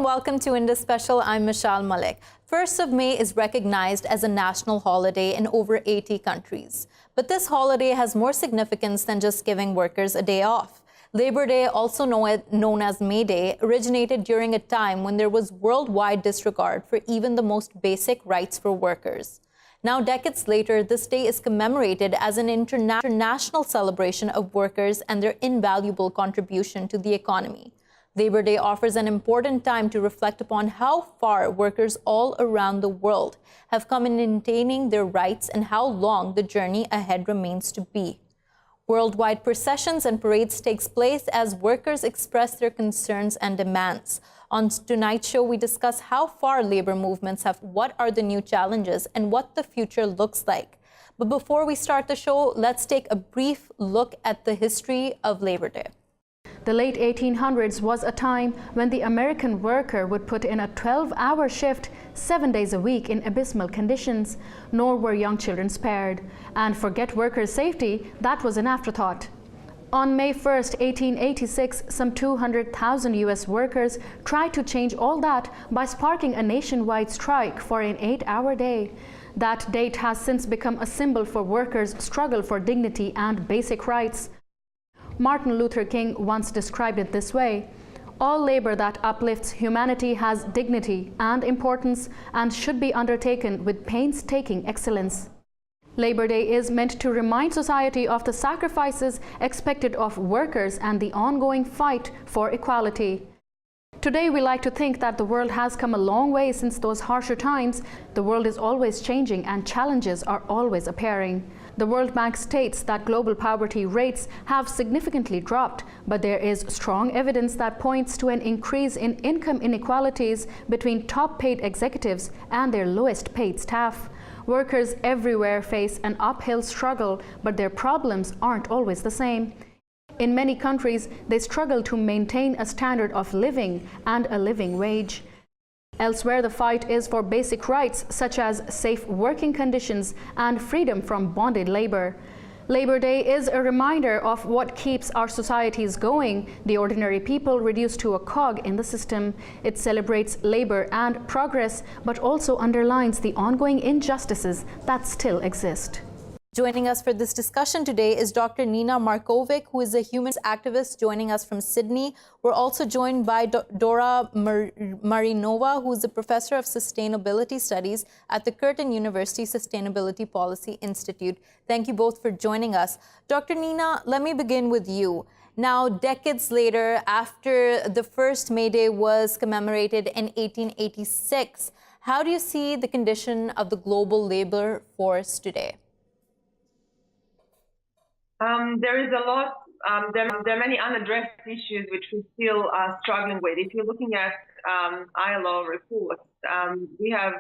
and welcome to Indus Special. I'm Meshal Malik. 1st of May is recognized as a national holiday in over 80 countries. But this holiday has more significance than just giving workers a day off. Labor Day, also known as May Day, originated during a time when there was worldwide disregard for even the most basic rights for workers. Now, decades later, this day is commemorated as an international celebration of workers and their invaluable contribution to the economy. Labor Day offers an important time to reflect upon how far workers all around the world have come in maintaining their rights and how long the journey ahead remains to be. Worldwide processions and parades take place as workers express their concerns and demands. On tonight's show, we discuss how far labor movements have, what are the new challenges, and what the future looks like. But before we start the show, let's take a brief look at the history of Labor Day. The late 1800s was a time when the American worker would put in a 12-hour shift 7 days a week in abysmal conditions, nor were young children spared. And forget workers' safety, that was an afterthought. On May 1st, 1886, some 200,000 U.S. workers tried to change all that by sparking a nationwide strike for an 8-hour day. That date has since become a symbol for workers' struggle for dignity and basic rights. Martin Luther King once described it this way: all labor that uplifts humanity has dignity and importance and should be undertaken with painstaking excellence. Labor Day is meant to remind society of the sacrifices expected of workers and the ongoing fight for equality. Today, we like to think that the world has come a long way since those harsher times. The world is always changing and challenges are always appearing. The World Bank states that global poverty rates have significantly dropped, but there is strong evidence that points to an increase in income inequalities between top-paid executives and their lowest-paid staff. Workers everywhere face an uphill struggle, but their problems aren't always the same. In many countries, they struggle to maintain a standard of living and a living wage. Elsewhere, the fight is for basic rights such as safe working conditions and freedom from bonded labor. Labor Day is a reminder of what keeps our societies going, the ordinary people reduced to a cog in the system. It celebrates labor and progress, but also underlines the ongoing injustices that still exist. Joining us for this discussion today is Dr. Nina Markovic, who is a human activist joining us from Sydney. We're also joined by Dora Marinova, who is a professor of sustainability studies at the Curtin University Sustainability Policy Institute. Thank you both for joining us. Dr. Nina, let me begin with you. Now, decades later, after the first May Day was commemorated in 1886, how do you see the condition of the global labor force today? There is a lot, there are many unaddressed issues which we still are struggling with. If you're looking at ILO reports, we have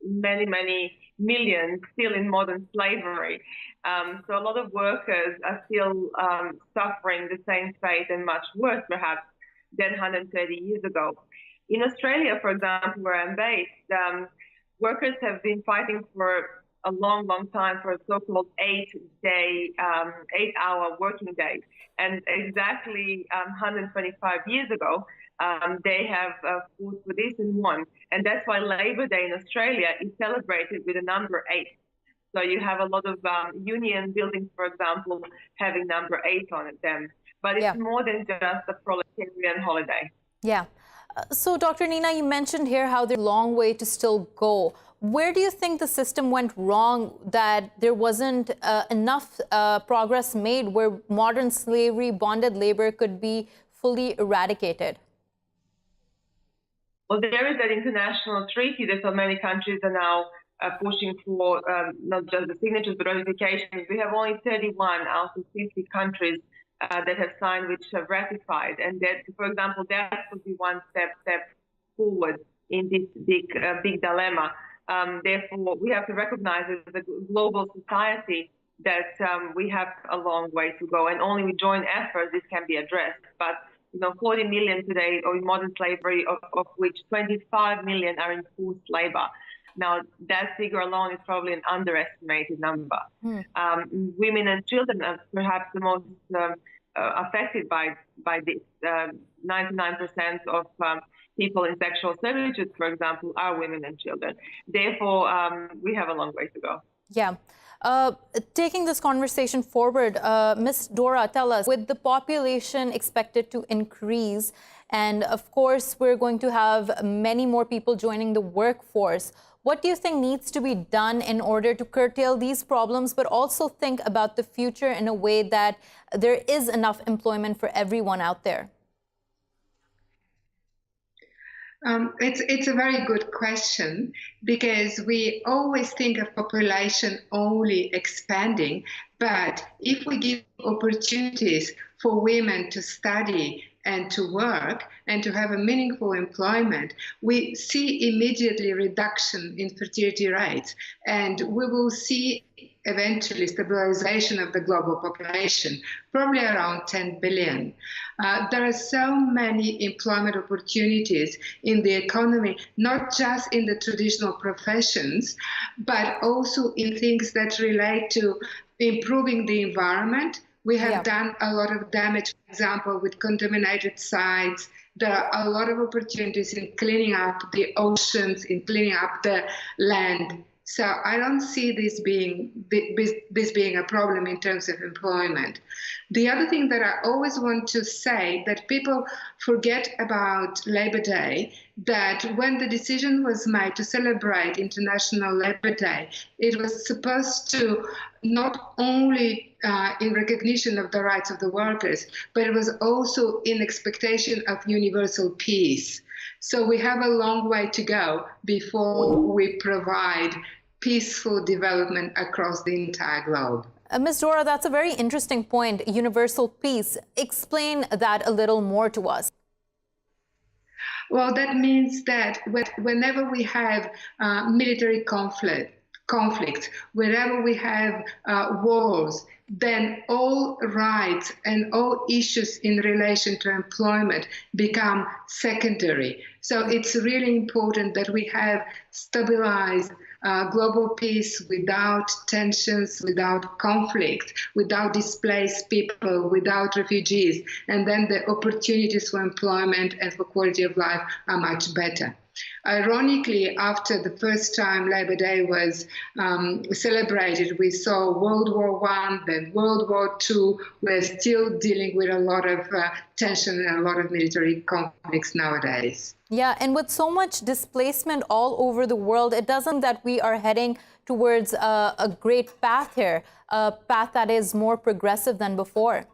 many millions still in modern slavery. So a lot of workers are still suffering the same fate and much worse perhaps than 130 years ago. In Australia, for example, where I'm based, workers have been fighting for a long time for a so-called 8-hour working day. And exactly 125 years ago, they have fought for this and won. And that's why Labor Day in Australia is celebrated with the number 8. So you have a lot of union buildings, for example, having number 8 on them. But it's more than just a proletarian holiday. Yeah. So, Dr. Nina, you mentioned here how there's a long way to still go. Where do you think the system went wrong, that there wasn't enough progress made where modern slavery, bonded labor could be fully eradicated? Well, there is an international treaty that so many countries are now pushing for, not just the signatures, but ratifications. We have only 31 out of 50 countries that have signed, which have ratified. And that, for example, that would be one step forward in this big dilemma. Therefore, we have to recognize as a global society that we have a long way to go, and only with joint efforts this can be addressed. But 40 million today are in modern slavery, of which 25 million are in forced labor. Now, that figure alone is probably an underestimated number. Women and children are perhaps the most affected by this. 99% of people in sexual servitude, for example, are women and children. Therefore, we have a long way to go. Yeah. Taking this conversation forward, Ms. Dora, tell us, with the population expected to increase, and of course, we're going to have many more people joining the workforce, what do you think needs to be done in order to curtail these problems, but also think about the future in a way that there is enough employment for everyone out there? It's a very good question, because we always think of population only expanding, but if we give opportunities for women to study and to work and to have a meaningful employment, we see immediately reduction in fertility rates, and we will see eventually stabilization of the global population, probably around 10 billion. There are so many employment opportunities in the economy, not just in the traditional professions, but also in things that relate to improving the environment. We have done a lot of damage, for example, with contaminated sites. There are a lot of opportunities in cleaning up the oceans, in cleaning up the land. So I don't see this being a problem in terms of employment. The other thing that I always want to say, that people forget about Labor Day, that when the decision was made to celebrate International Labor Day, it was supposed to not only in recognition of the rights of the workers, but it was also in expectation of universal peace. So we have a long way to go before we provide peaceful development across the entire globe. Ms. Dora, that's a very interesting point, universal peace. Explain that a little more to us. Well, that means that whenever we have military conflicts, wherever we have wars, then all rights and all issues in relation to employment become secondary. So it's really important that we have stabilized global peace without tensions, without conflict, without displaced people, without refugees. And then the opportunities for employment and for quality of life are much better. Ironically, after the first time Labor Day was celebrated, we saw World War I, then World War II. We're still dealing with a lot of tension and a lot of military conflicts nowadays. Yeah, and with so much displacement all over the world, it doesn't that we are heading towards a great path here, a path that is more progressive than before.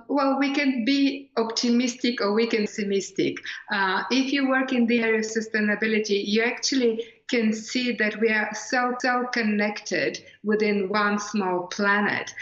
Well, we can be optimistic or we can be pessimistic. If you work in the area of sustainability, you actually can see that we are so connected within one small planet.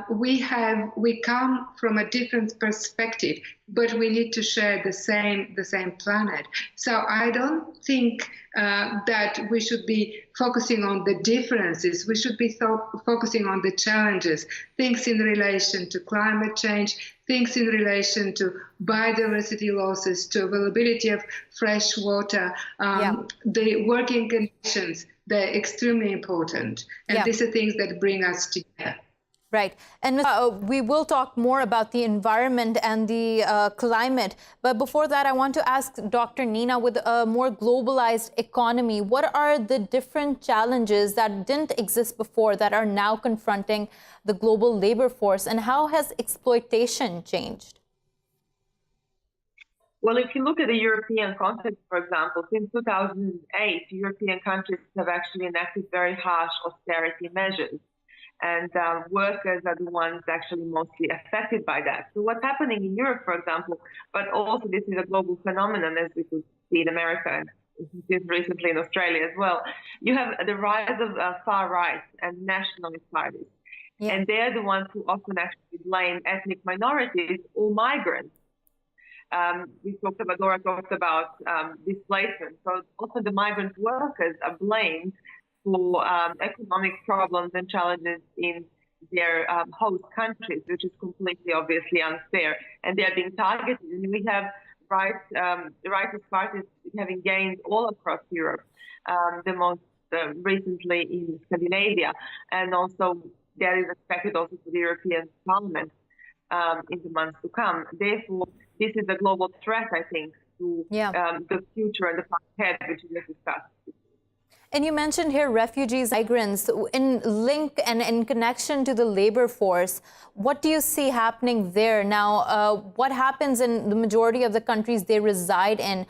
We come from a different perspective, but we need to share the same planet. So I don't think that we should be focusing on the differences. We should be focusing on the challenges, things in relation to climate change, things in relation to biodiversity losses, to availability of fresh water, the working conditions. They're extremely important. And these are things that bring us together. Right. And we will talk more about the environment and the climate. But before that, I want to ask Dr. Nina, with a more globalized economy, what are the different challenges that didn't exist before that are now confronting the global labor force, and how has exploitation changed? Well, if you look at the European context, for example, since 2008, European countries have actually enacted very harsh austerity measures. And workers are the ones actually mostly affected by that. So what's happening in Europe, for example, but also this is a global phenomenon, as we could see in America and just recently in Australia as well. You have the rise of far right and nationalist parties. Yeah. And they're the ones who often actually blame ethnic minorities or migrants. Dora talked about displacement. So also the migrant workers are blamed for economic problems and challenges in their host countries, which is completely obviously unfair. And they're being targeted. And we have the rightist parties having gained all across Europe, the most recently in Scandinavia. And also that is expected also for the European Parliament. in the months to come. Therefore, this is a global threat, I think, to the future and the path ahead, which we have discussed. And you mentioned here refugees, migrants, in link and in connection to the labor force. What do you see happening there now? What happens in the majority of the countries they reside in?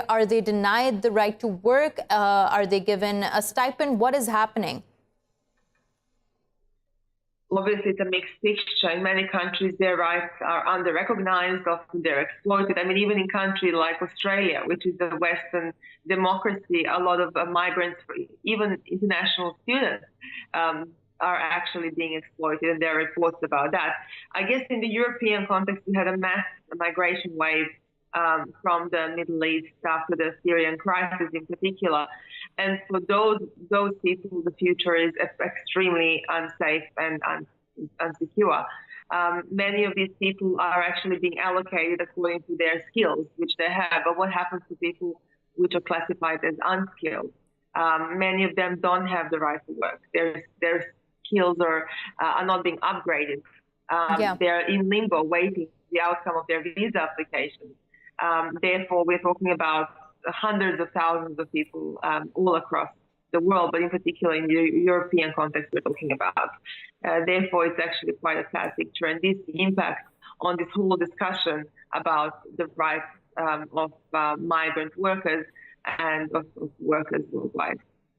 Are they denied the right to work? Are they given a stipend? What is happening? Obviously, it's a mixed picture. In many countries, their rights are under-recognized, often they're exploited. I mean, even in countries like Australia, which is a Western democracy, a lot of migrants, even international students, are actually being exploited, and there are reports about that. I guess in the European context, we had a mass migration wave from the Middle East after the Syrian crisis in particular. And for those people, the future is extremely unsafe and unsecure. Many of these people are actually being allocated according to their skills, which they have. But what happens to people which are classified as unskilled? Many of them don't have the right to work. Their skills are not being upgraded. They're in limbo waiting for the outcome of their visa applications. Therefore, we're talking about hundreds of thousands of people all across the world, but in particular in the European context we're talking about. Therefore, it's actually quite a sad picture, and this impacts on this whole discussion about the rights of migrant workers and of workers worldwide.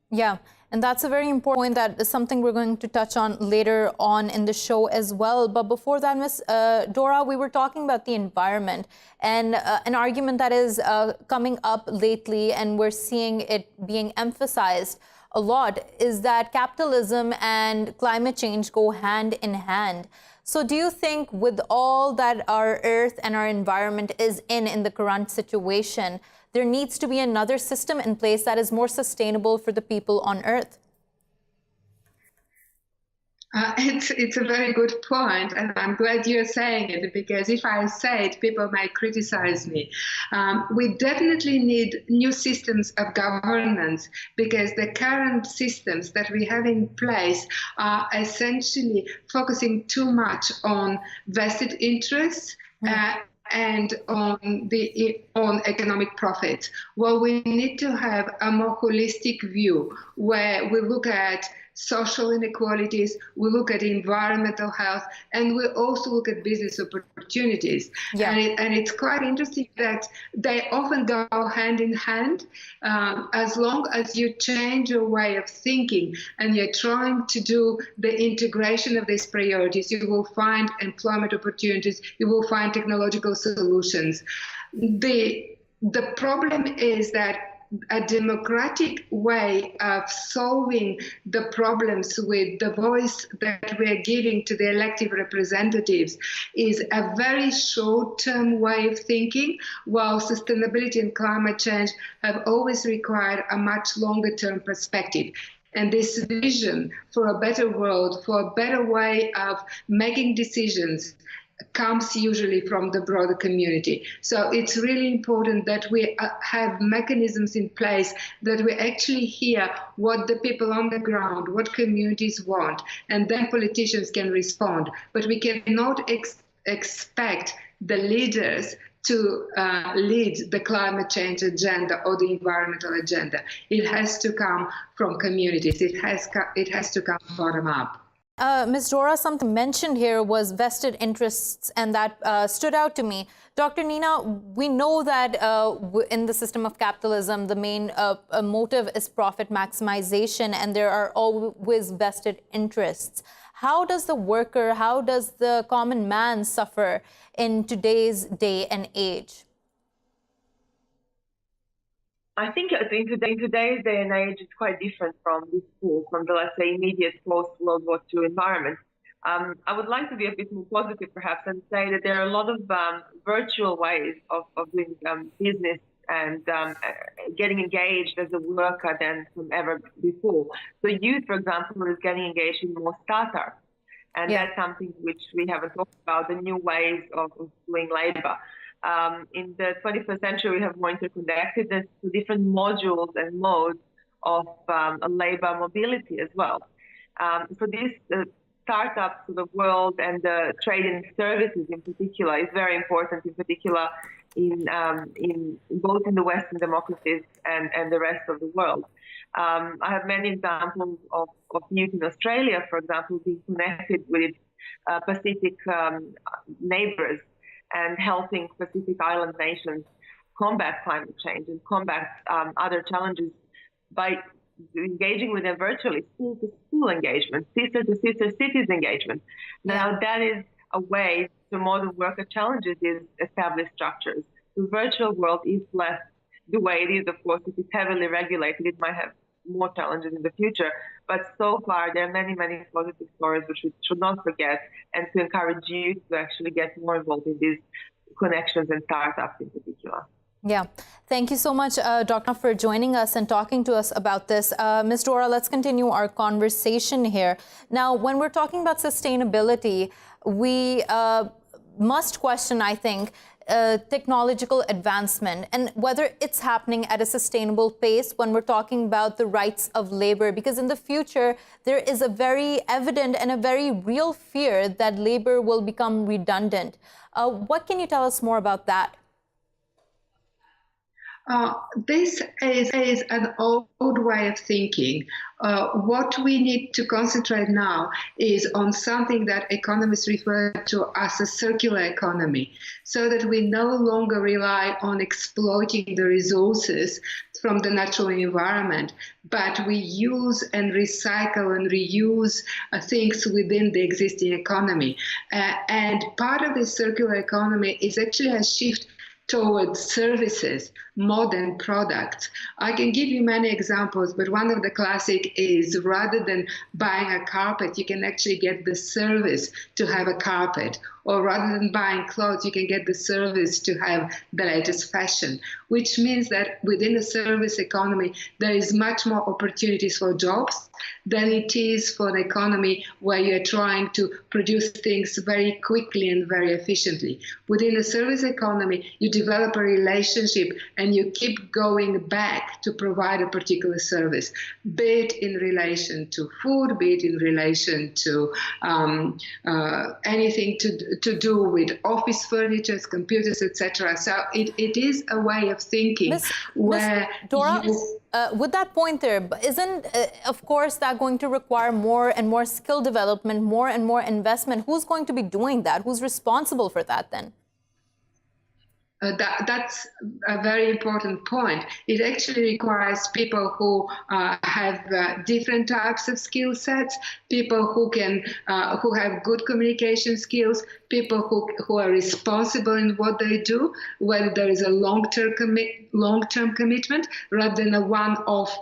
Yeah, and that's a very important point. That is something we're going to touch on later on in the show as well. But before that, Ms. Dora, we were talking about the environment, and an argument that is coming up lately, and we're seeing it being emphasized a lot, is that capitalism and climate change go hand in hand. So do you think with all that our earth and our environment is in the current situation, there needs to be another system in place that is more sustainable for the people on Earth? It's a very good point, and I'm glad you're saying it, because if I say it, people might criticize me. We definitely need new systems of governance, because the current systems that we have in place are essentially focusing too much on vested interests and on economic profit. Well, we need to have a more holistic view where we look at social inequalities, we look at environmental health, and we also look at business opportunities. And it's quite interesting that they often go hand in hand. As long as you change your way of thinking and you're trying to do the integration of these priorities, you will find employment opportunities, you will find technological solutions. The problem is that a democratic way of solving the problems with the voice that we are giving to the elected representatives is a very short-term way of thinking, while sustainability and climate change have always required a much longer-term perspective. And this vision for a better world, for a better way of making decisions, comes usually from the broader community. So it's really important that we have mechanisms in place, that we actually hear what the people on the ground, what communities want, and then politicians can respond. But we cannot expect the leaders to lead the climate change agenda or the environmental agenda. It has to come from communities. It has to come bottom up. Ms. Dora, something mentioned here was vested interests, and that stood out to me. Dr. Nina, we know that in the system of capitalism, the main motive is profit maximization, and there are always vested interests. How does the worker, how does the common man suffer in today's day and age? I think in today's day and age, it's quite different from before, from the, let's say, immediate post-World War II environment. I would like to be a bit more positive, perhaps, and say that there are a lot of virtual ways of doing business and getting engaged as a worker than from ever before. So youth, for example, is getting engaged in more startups. And that's something which we haven't talked about, the new ways of doing labor. In the 21st century, we have more interconnectedness to different modules and modes of labor mobility as well. So this startups to the world and the trade in services in particular is very important, in particular in both in the Western democracies and the rest of the world. I have many examples of youth in Australia, for example, being connected with Pacific neighbors and helping Pacific Island nations combat climate change and combat other challenges by engaging with them virtually, school-to-school engagement, sister-to-sister cities engagement. Now, that is a way to modern worker challenges is established structures. The virtual world is less the way it is, of course. If it's heavily regulated, it might have more challenges in the future. But so far, there are many, many positive stories which we should not forget, and to encourage youth to actually get more involved in these connections and startups in particular. Yeah. Thank you so much, Dr. for joining us and talking to us about this. Ms. Dora, let's continue our conversation here. Now, when we're talking about sustainability, we must question, I think, technological advancement and whether it's happening at a sustainable pace when we're talking about the rights of labor, because in the future there is a very evident and a very real fear that labor will become redundant. What can you tell us more about that? This is an old way of thinking. What we need to concentrate now is on something that economists refer to as a circular economy, so that we no longer rely on exploiting the resources from the natural environment, but we use and recycle and reuse things within the existing economy. And part of this circular economy is actually a shift towards services, modern products. I can give you many examples, but one of the classic is rather than buying a carpet, you can actually get the service to have a carpet. Or rather than buying clothes, you can get the service to have the latest fashion, which means that within the service economy, there is much more opportunities for jobs than it is for an economy where you're trying to produce things very quickly and very efficiently. Within the service economy, you develop a relationship and you keep going back to provide a particular service, be it in relation to food, be it in relation to anything to do with office furniture, computers, etc. So it is a way of thinking where Dora, with that point there, isn't, of course, that going to require more and more skill development, more and more investment? Who's going to be doing that? Who's responsible for that then? That's a very important point. It actually requires people who have different types of skill sets, people who have good communication skills, people who are responsible in what they do, whether there is a long-term commitment rather than a one-off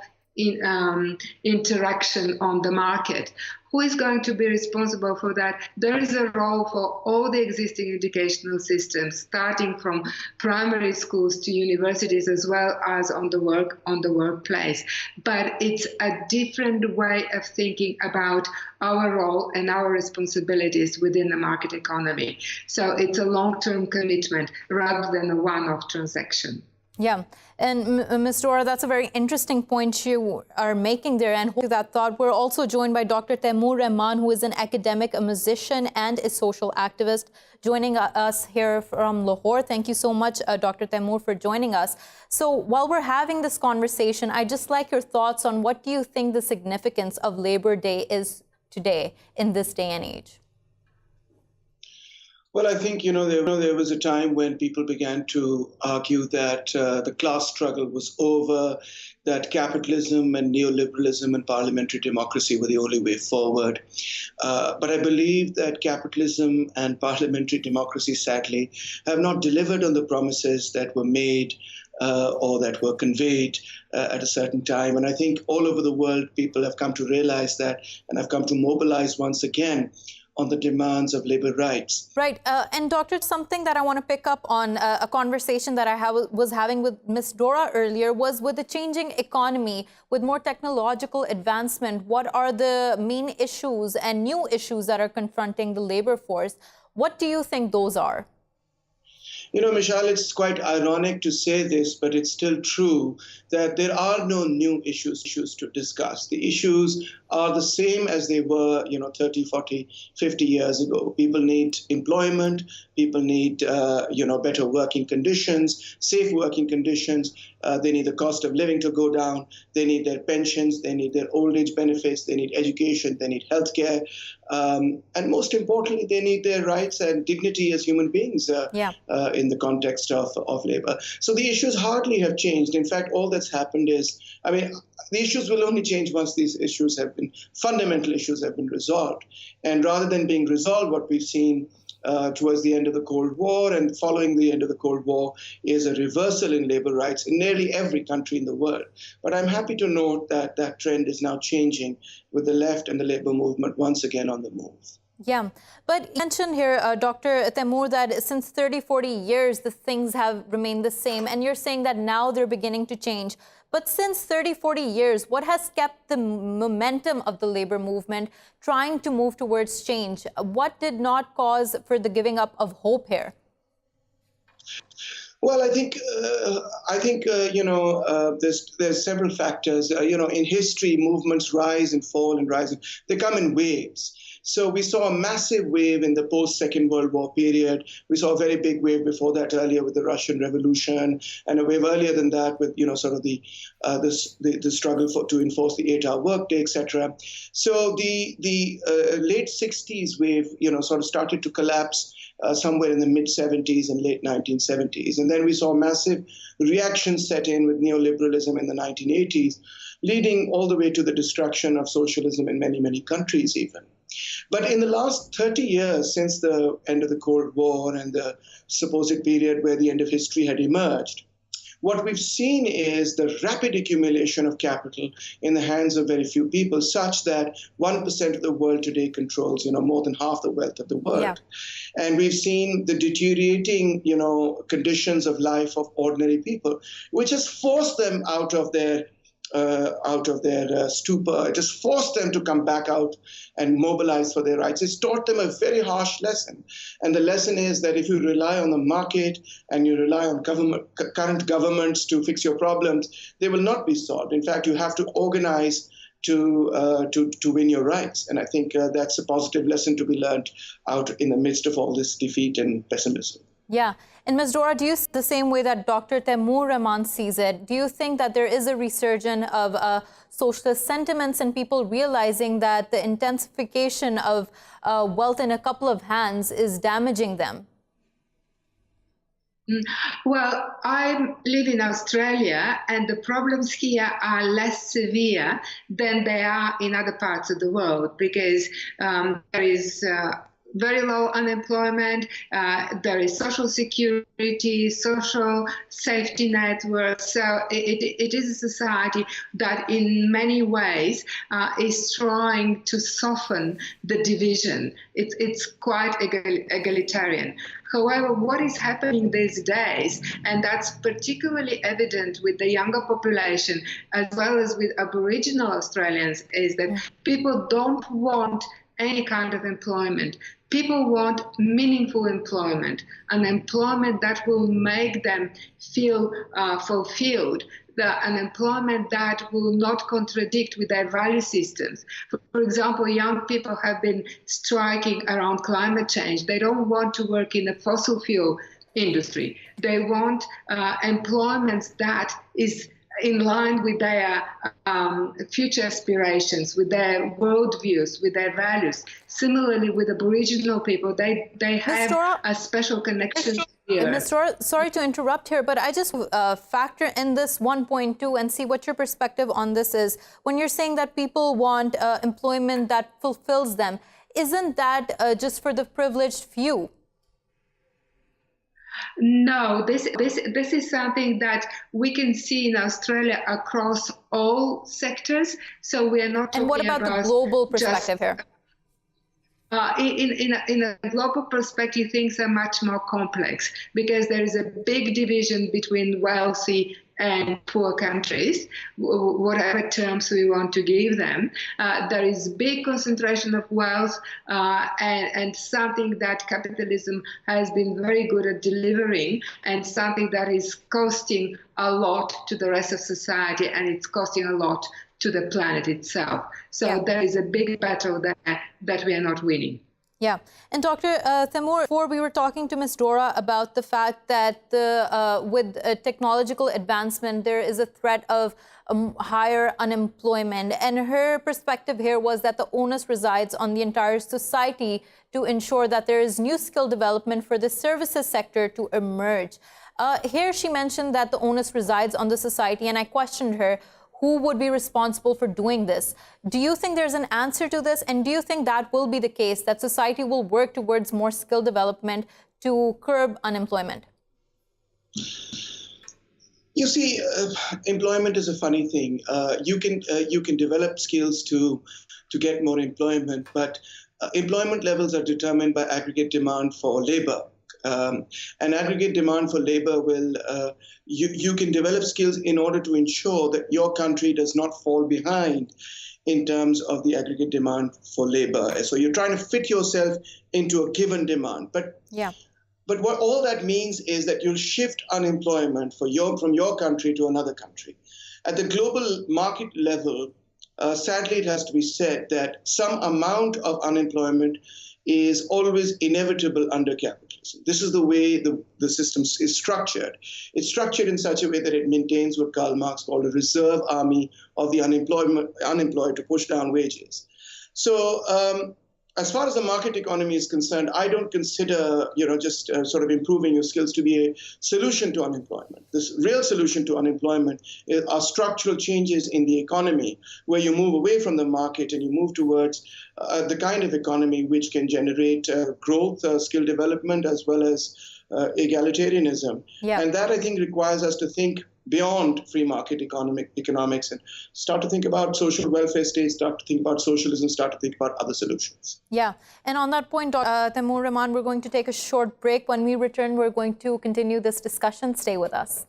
interaction on the market. Who is going to be responsible for that? There is a role for all the existing educational systems, starting from primary schools to universities, as well as on the workplace. But it's a different way of thinking about our role and our responsibilities within the market economy. So it's a long-term commitment rather than a one-off transaction. Yeah, and Ms. Dora, that's a very interesting point you are making there, and hold that thought. We're also joined by Dr. Taimur Rehman, who is an academic, a musician, and a social activist, joining us here from Lahore. Thank you so much, Dr. Taimur, for joining us. So while we're having this conversation, I'd just like your thoughts on what do you think the significance of Labor Day is today in this day and age? Well, I think, there was a time when people began to argue that the class struggle was over, that capitalism and neoliberalism and parliamentary democracy were the only way forward. But I believe that capitalism and parliamentary democracy, sadly, have not delivered on the promises that were made or that were conveyed at a certain time. And I think all over the world, people have come to realize that and have come to mobilize once again on the demands of labor rights. Right. And Doctor, something that I want to pick up on, a conversation that I was having with Ms. Dora earlier, was with the changing economy, with more technological advancement, what are the main issues and new issues that are confronting the labor force? What do you think those are? You know, Meshal, it's quite ironic to say this, but it's still true that there are no new issues to discuss. The issues are the same as they were, 30, 40, 50 years ago. People need employment. People need, better working conditions, safe working conditions. They need the cost of living to go down. They need their pensions. They need their old age benefits. They need education. They need healthcare. And most importantly, they need their rights and dignity as human beings in the context of labor. So the issues hardly have changed. In fact, all that's happened is, the issues will only change once these issues fundamental issues have been resolved. And rather than being resolved, what we've seen towards the end of the Cold War and following the end of the Cold War is a reversal in labor rights in nearly every country in the world. But I'm happy to note that that trend is now changing with the left and the labor movement once again on the move. Yeah, but you mentioned here, Dr. Taimur, that since 30, 40 years, the things have remained the same. And you're saying that now they're beginning to change. But since 30, 40 years, what has kept the momentum of the labor movement trying to move towards change? What did not cause for the giving up of hope here? Well, I think there's several factors. In history, movements rise and fall and rise. They come in waves. So we saw a massive wave in the post-Second World War period. We saw a very big wave before that earlier with the Russian Revolution, and a wave earlier than that with the struggle to enforce the 8-hour workday, etc. So the late 60s wave sort of started to collapse somewhere in the mid-70s and late 1970s, and then we saw massive reactions set in with neoliberalism in the 1980s, leading all the way to the destruction of socialism in many, many countries even. But in the last 30 years, since the end of the Cold War and the supposed period where the end of history had emerged, what we've seen is the rapid accumulation of capital in the hands of very few people, such that 1% of the world today controls, more than half the wealth of the world. Yeah. And we've seen the deteriorating, conditions of life of ordinary people, which has forced them out of their stupor. It just forced them to come back out and mobilize for their rights. It's taught them a very harsh lesson. And the lesson is that if you rely on the market and you rely on current governments to fix your problems, they will not be solved. In fact, you have to organize to win your rights. And I think that's a positive lesson to be learned out in the midst of all this defeat and pessimism. Yeah. And Ms. Dora, do you see the same way that Dr. Taimur Rehman sees it? Do you think that there is a resurgence of socialist sentiments and people realizing that the intensification of wealth in a couple of hands is damaging them? Well, I live in Australia, and the problems here are less severe than they are in other parts of the world, because there is very low unemployment, there is social security, social safety networks. So it is a society that in many ways is trying to soften the division. It's quite egalitarian. However, what is happening these days, and that's particularly evident with the younger population as well as with Aboriginal Australians, is that people don't want any kind of employment. People want meaningful employment, an employment that will make them feel fulfilled, an employment that will not contradict with their value systems. For example, young people have been striking around climate change. They don't want to work in the fossil fuel industry. They want employment that is in line with their future aspirations, with their worldviews, with their values. Similarly, with Aboriginal people, they have a special connection here. Ms. Dora, sorry to interrupt here, but I just factor in this 1.2 and see what your perspective on this is. When you're saying that people want employment that fulfills them, isn't that just for the privileged few? No, this is something that we can see in Australia across all sectors. So we are not talking about. And what about the global perspective here? In a global perspective, things are much more complex because there is a big division between wealthy and poor countries, whatever terms we want to give them. There is big concentration of wealth and something that capitalism has been very good at delivering, and something that is costing a lot to the rest of society, and it's costing a lot to the planet itself. So there is a big battle there that we are not winning. Yeah. And Dr. Taimur, before we were talking to Ms. Dora about the fact that with technological advancement, there is a threat of higher unemployment. And her perspective here was that the onus resides on the entire society to ensure that there is new skill development for the services sector to emerge. Here she mentioned that the onus resides on the society, and I questioned her, who would be responsible for doing this? Do you think there's an answer to this? And do you think that will be the case, that society will work towards more skill development to curb unemployment? You see, employment is a funny thing. You can develop skills to get more employment, but employment levels are determined by aggregate demand for labor. And aggregate demand for labor will, you can develop skills in order to ensure that your country does not fall behind in terms of the aggregate demand for labor. So you're trying to fit yourself into a given demand. But what all that means is that you'll shift unemployment from your country to another country. At the global market level, sadly, it has to be said that some amount of unemployment is always inevitable under capitalism. This is the way the system is structured. It's structured in such a way that it maintains what Karl Marx called a reserve army of the unemployed to push down wages. So as far as the market economy is concerned, I don't consider, just sort of improving your skills to be a solution to unemployment. The real solution to unemployment are structural changes in the economy, where you move away from the market and you move towards the kind of economy which can generate growth, skill development, as well as egalitarianism. And that, I think, requires us to think beyond free market economics and start to think about social welfare states, start to think about socialism, start to think about other solutions. Yeah. And on that point, Taimur Rehman, we're going to take a short break. When we return, we're going to continue this discussion. Stay with us.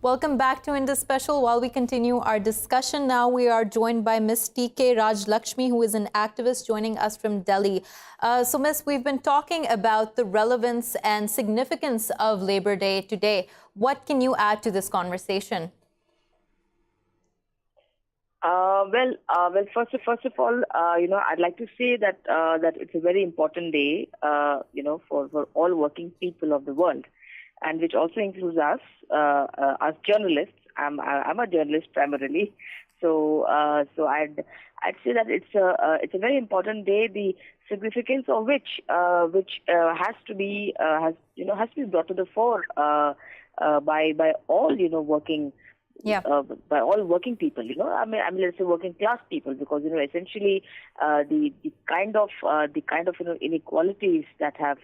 Welcome back to Indus Special. While we continue our discussion now, we are joined by Ms. T.K. Rajlakshmi, who is an activist joining us from Delhi. So, Ms., we've been talking about the relevance and significance of Labor Day today. What can you add to this conversation? Well, first of all, I'd like to say that it's a very important day, for all working people of the world, and which also includes us as journalists. I'm a journalist primarily, so I'd say that it's a very important day. The significance of which has to be brought to the fore by all working. By all working people, I mean, let's say working class people, because essentially the kind of inequalities that are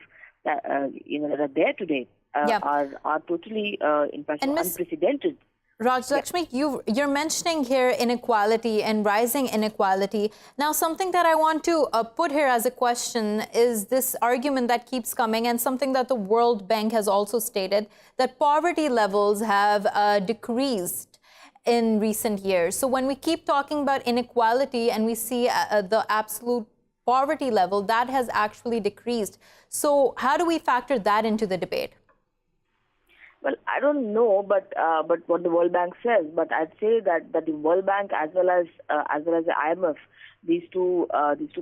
there today are totally, in fact, unprecedented. Rajlakshmi, you're mentioning here inequality and rising inequality. Now, something that I want to put here as a question is this argument that keeps coming, and something that the World Bank has also stated, that poverty levels have decreased in recent years. So when we keep talking about inequality and we see the absolute poverty level, that has actually decreased. So how do we factor that into the debate? Well, I don't know, but what the World Bank says. But I'd say that the World Bank, as well as the IMF, these two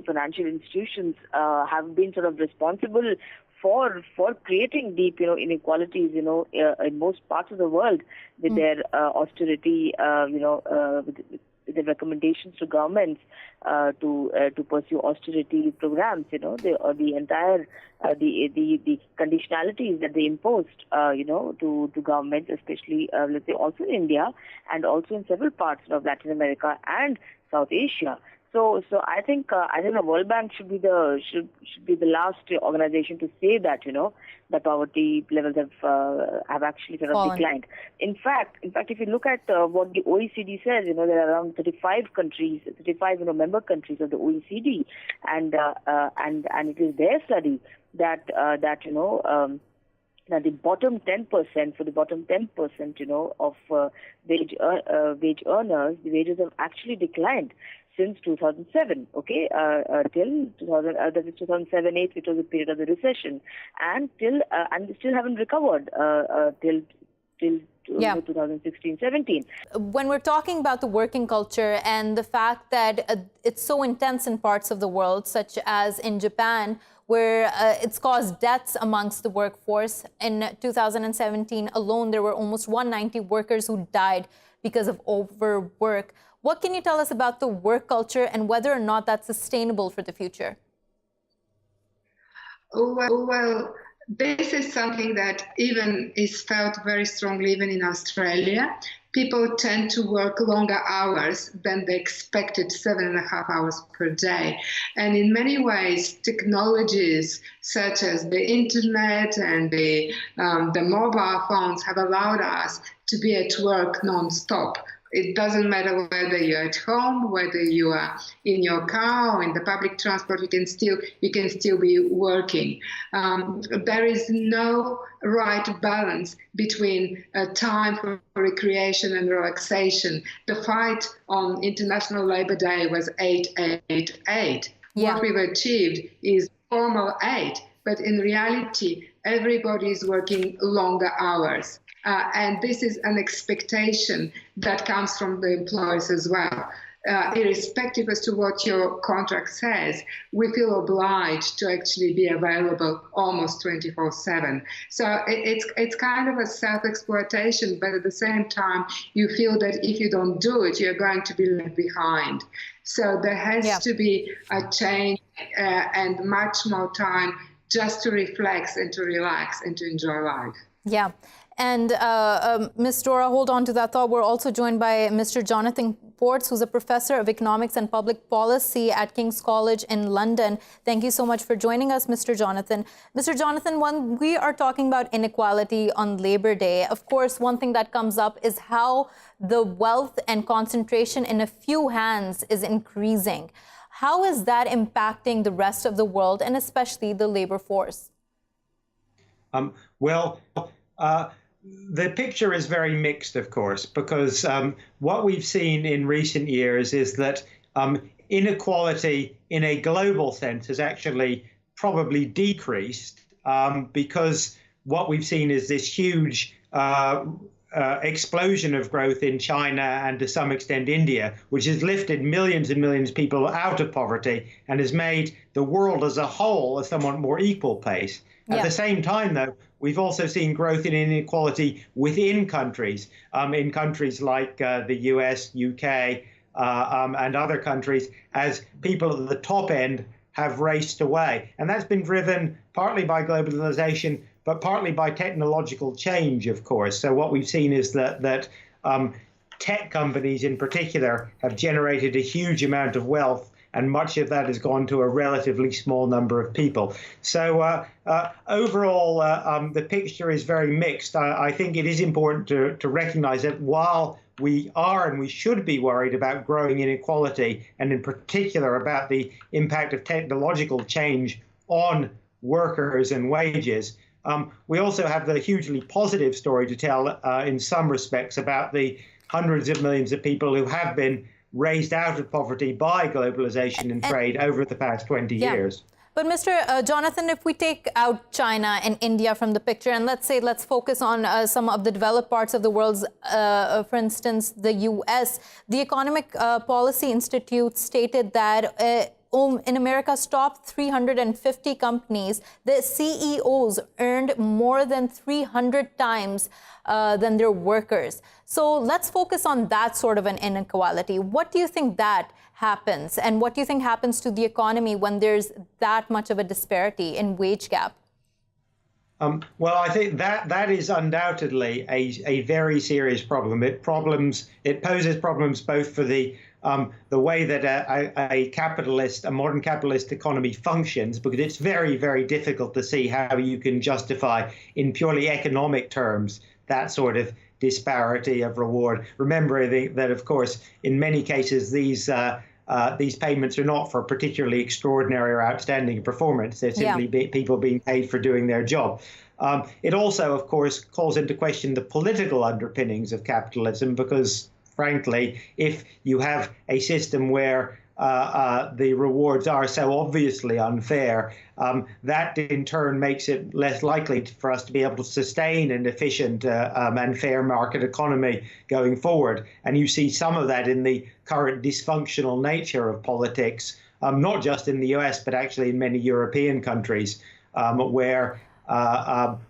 financial institutions have been sort of responsible for creating deep inequalities in most parts of the world with their austerity with the recommendations to governments to pursue austerity programs. The entire the conditionalities that they imposed to governments, especially let's say also in India and also in several parts of Latin America and South Asia. So I think the World Bank should be the last organization to say that the poverty levels have actually sort of declined. In fact, if you look at what the OECD says, there are around 35 member countries of the OECD, and it is their study that the bottom 10%, for the bottom 10%, of wage earners, the wages have actually declined since 2007, till 2007-8, which was the period of the recession, and they still haven't recovered till 2016-17. When we're talking about the working culture and the fact that it's so intense in parts of the world, such as in Japan, where it's caused deaths amongst the workforce. In 2017 alone, there were almost 190 workers who died because of overwork. What can you tell us about the work culture and whether or not that's sustainable for the future? Well, this is something that even is felt very strongly even in Australia. People tend to work longer hours than the expected 7.5 hours per day. And in many ways, technologies such as the internet and the mobile phones have allowed us to be at work non-stop. It doesn't matter whether you're at home, whether you are in your car or in the public transport, you can still be working. There is no right balance between time for recreation and relaxation. The fight on International Labour Day was 8-8-8. Yeah. What we've achieved is formal 8, but in reality, everybody is working longer hours. And this is an expectation that comes from the employers as well. Irrespective as to what your contract says, we feel obliged to actually be available almost 24/7. So it's kind of a self-exploitation, but at the same time, you feel that if you don't do it, you're going to be left behind. So there has to be a change and much more time just to reflect and to relax and to enjoy life. Yeah. And Ms. Dora, hold on to that thought. We're also joined by Mr. Jonathan Ports, who's a professor of economics and public policy at King's College in London. Thank you so much for joining us, Mr. Jonathan. Mr. Jonathan, when we are talking about inequality on Labor Day, of course, one thing that comes up is how the wealth and concentration in a few hands is increasing. How is that impacting the rest of the world and especially the labor force? The picture is very mixed, of course, because what we've seen in recent years is that inequality in a global sense has actually probably decreased because what we've seen is this huge explosion of growth in China and to some extent India, which has lifted millions and millions of people out of poverty and has made the world as a whole a somewhat more equal place. At the same time, though, we've also seen growth in inequality within countries, in countries like the US, UK, and other countries, as people at the top end have raced away. And that's been driven partly by globalization, but partly by technological change, of course. So what we've seen is that tech companies in particular have generated a huge amount of wealth, and much of that has gone to a relatively small number of people. So overall, the picture is very mixed. I think it is important to recognize that while we are and we should be worried about growing inequality, and in particular about the impact of technological change on workers and wages, we also have the hugely positive story to tell in some respects about the hundreds of millions of people who have been raised out of poverty by globalization and trade over the past 20 years. But Mr. Jonathan, if we take out China and India from the picture, and let's focus on some of the developed parts of the world, for instance, the US, the Economic Policy Institute stated that in America's top 350 companies, the CEOs earned more than 300 times than their workers. So let's focus on that sort of an inequality. What do you think that happens? And what do you think happens to the economy when there's that much of a disparity in wage gap? Well, I think that is undoubtedly a very serious problem. It poses problems both for the the way that a modern capitalist economy functions, because it's very, very difficult to see how you can justify in purely economic terms that sort of disparity of reward. Remembering that, of course, in many cases, these payments are not for particularly extraordinary or outstanding performance. They're simply people being paid for doing their job. It also, of course, calls into question the political underpinnings of capitalism, because, frankly, if you have a system where the rewards are so obviously unfair, that in turn makes it less likely for us to be able to sustain an efficient and fair market economy going forward. And you see some of that in the current dysfunctional nature of politics, not just in the US, but actually in many European countries, where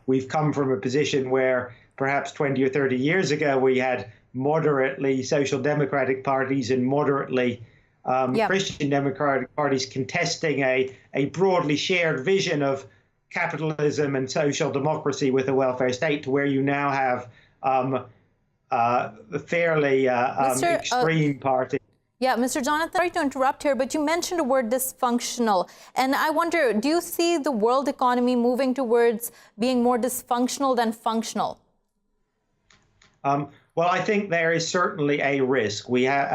we've come from a position where perhaps 20 or 30 years ago we had moderately social democratic parties and moderately Christian democratic parties contesting a broadly shared vision of capitalism and social democracy with a welfare state, to where you now have a fairly extreme party. Yeah, Mr. Jonathan, sorry to interrupt here, but you mentioned the word dysfunctional. And I wonder, do you see the world economy moving towards being more dysfunctional than functional? Well, I think there is certainly a risk. We have,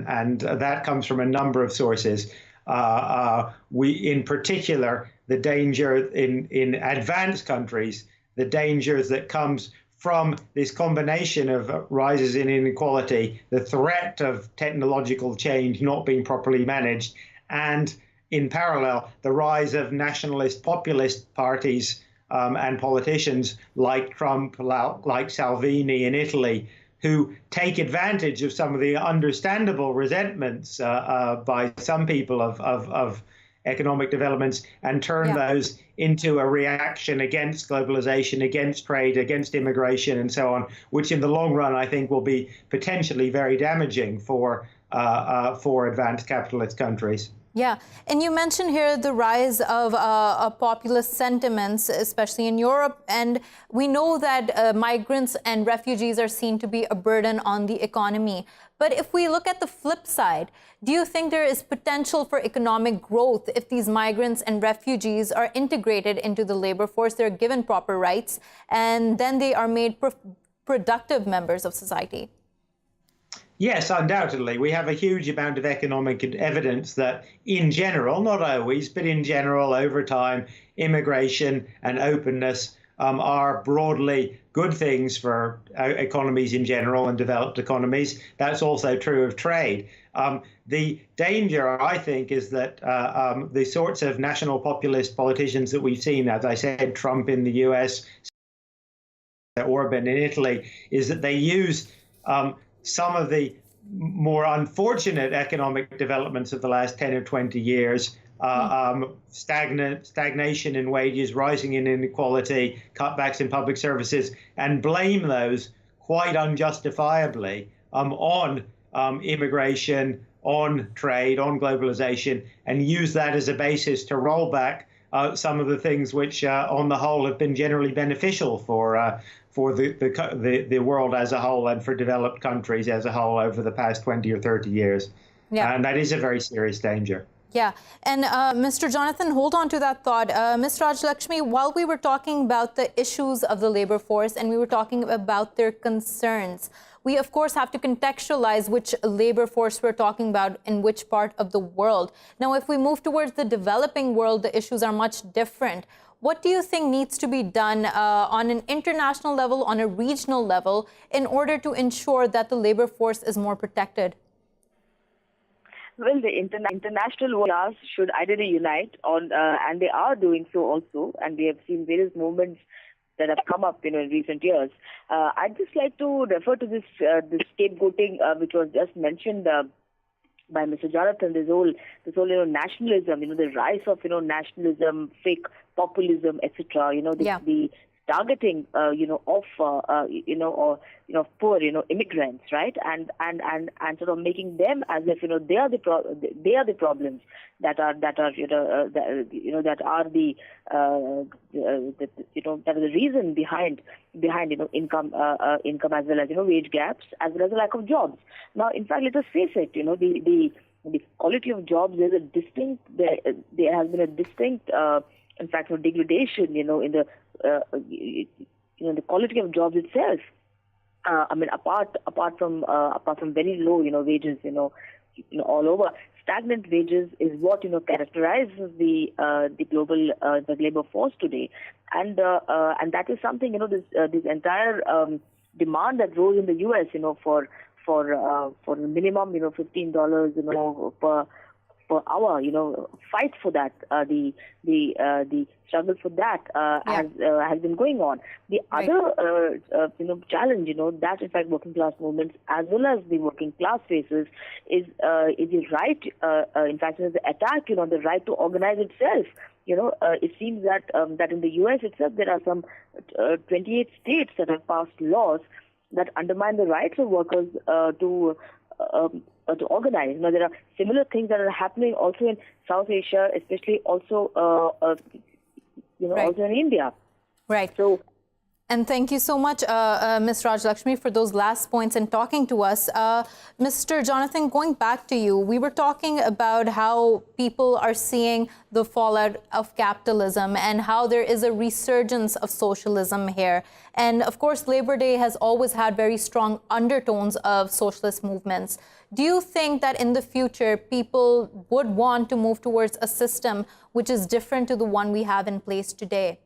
and that comes from a number of sources. In particular, the danger in advanced countries, the dangers that comes from this combination of rises in inequality, the threat of technological change not being properly managed, and in parallel, the rise of nationalist populist parties and politicians like Trump, like Salvini in Italy, who take advantage of some of the understandable resentments by some people of economic developments and turn those into a reaction against globalization, against trade, against immigration, and so on, which in the long run, I think, will be potentially very damaging for advanced capitalist countries. Yeah, and you mentioned here the rise of populist sentiments, especially in Europe, and we know that migrants and refugees are seen to be a burden on the economy. But if we look at the flip side, do you think there is potential for economic growth if these migrants and refugees are integrated into the labor force, they're given proper rights, and then they are made productive members of society? Yes, undoubtedly. We have a huge amount of economic evidence that in general, not always, but in general, over time, immigration and openness are broadly good things for economies in general and developed economies. That's also true of trade. The danger, I think, is that the sorts of national populist politicians that we've seen, as I said, Trump in the US, Orban in Italy, is that they use some of the more unfortunate economic developments of the last 10 or 20 years, stagnation in wages, rising in inequality, cutbacks in public services, and blame those quite unjustifiably on immigration, on trade, on globalization, and use that as a basis to roll back some of the things which, on the whole, have been generally beneficial for the world as a whole and for developed countries as a whole over the past 20 or 30 years. Yeah. And that is a very serious danger. Yeah. And Mr. Jonathan, hold on to that thought. Ms. Rajlakshmi, while we were talking about the issues of the labor force and we were talking about their concerns, we, of course, have to contextualize which labor force we're talking about in which part of the world. Now, if we move towards the developing world, the issues are much different. What do you think needs to be done on an international level, on a regional level, in order to ensure that the labor force is more protected? Well, the international class should ideally unite on, and they are doing so also. And we have seen various movements that have come up in recent years. I'd just like to refer to this scapegoating, which was just mentioned by Mr. Jonathan. This whole nationalism, the rise of nationalism, fake populism, etc. The targeting, of poor, immigrants, right? And sort of making them as if, they are the problems that are the reason behind income as well as wage gaps, as well as the lack of jobs. Now, in fact, let us face it, the quality of jobs, there has been a distinct in fact, degradation, in the the quality of jobs itself. Apart from very low, wages, all over. Stagnant wages is what characterizes the global the labor force today, and that is something this entire demand that rose in the U.S. For minimum $15 per hour, fight for that. The struggle for that has been going on. The other challenge, that in fact working class movements as well as the working class faces is the right, in fact, the attack, the right to organize itself. It seems that in the U.S. itself there are some 28 states that have passed laws that undermine the rights of workers to organize. Now, there are similar things that are happening also in South Asia, especially also, also in India. Right. So, and thank you so much, Ms. Rajlakshmi, for those last points and talking to us. Mr. Jonathan, going back to you, we were talking about how people are seeing the fallout of capitalism and how there is a resurgence of socialism here. And of course, Labor Day has always had very strong undertones of socialist movements. Do you think that in the future, people would want to move towards a system which is different to the one we have in place today?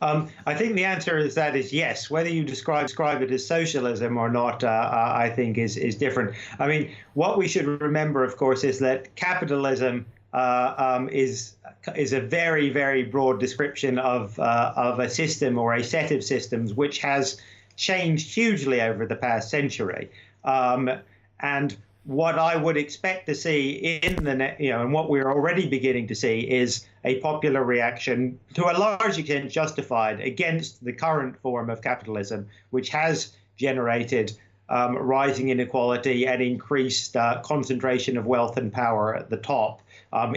I think the answer is yes. Whether you describe it as socialism or not, I think is different. I mean, what we should remember, of course, is that capitalism is a very, very broad description of a system or a set of systems which has changed hugely over the past century. And what I would expect to see in and what we're already beginning to see is a popular reaction, to a large extent justified, against the current form of capitalism, which has generated rising inequality and increased concentration of wealth and power at the top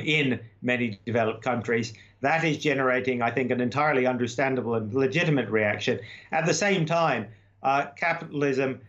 in many developed countries. That is generating, I think, an entirely understandable and legitimate reaction. At the same time, capitalism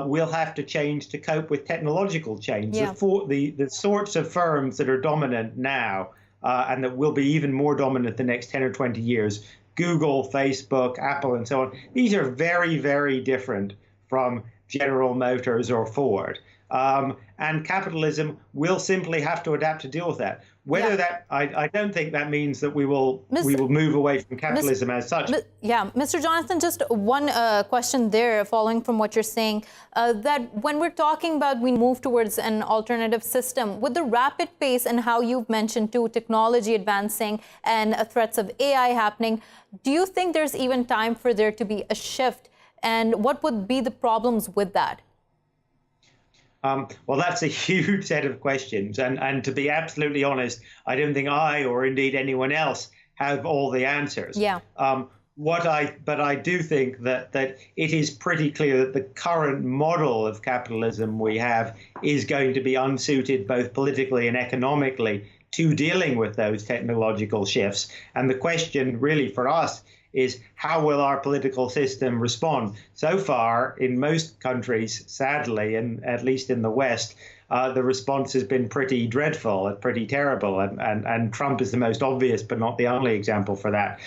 will have to change to cope with technological change. Yeah. The sorts of firms that are dominant now and that will be even more dominant the next 10 or 20 years, Google, Facebook, Apple, and so on, these are very, very different from General Motors or Ford. And capitalism will simply have to adapt to deal with that. Whether I don't think that means that we will move away from capitalism as such. Yeah, Mr. Jonathan, just one question there, following from what you're saying, that when we're talking about we move towards an alternative system, with the rapid pace and how you've mentioned too, technology advancing and threats of AI happening, do you think there's even time for there to be a shift? And what would be the problems with that? Well, that's a huge set of questions. And to be absolutely honest, I don't think I or indeed anyone else have all the answers. Yeah. But I do think that it is pretty clear that the current model of capitalism we have is going to be unsuited both politically and economically to dealing with those technological shifts. And the question really for us is, how will our political system respond? So far, in most countries, sadly, and at least in the West, the response has been pretty dreadful and pretty terrible. And Trump is the most obvious, but not the only example for that.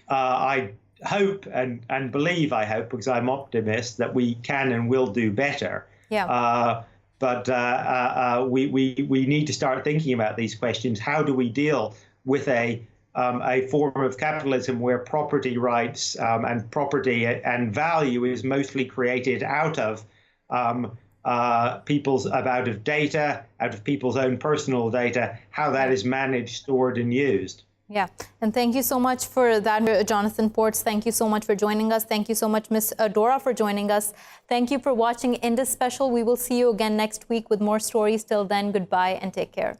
I hope and believe, because I'm optimist, that we can and will do better. Yeah. But we need to start thinking about these questions. How do we deal with a form of capitalism where property rights and property and value is mostly created out of data, out of people's own personal data, how that is managed, stored, and used. Yeah, and thank you so much for that, Jonathan Ports. Thank you so much for joining us. Thank you so much, Ms. Dora, for joining us. Thank you for watching Indus Special. We will see you again next week with more stories. Till then, goodbye and take care.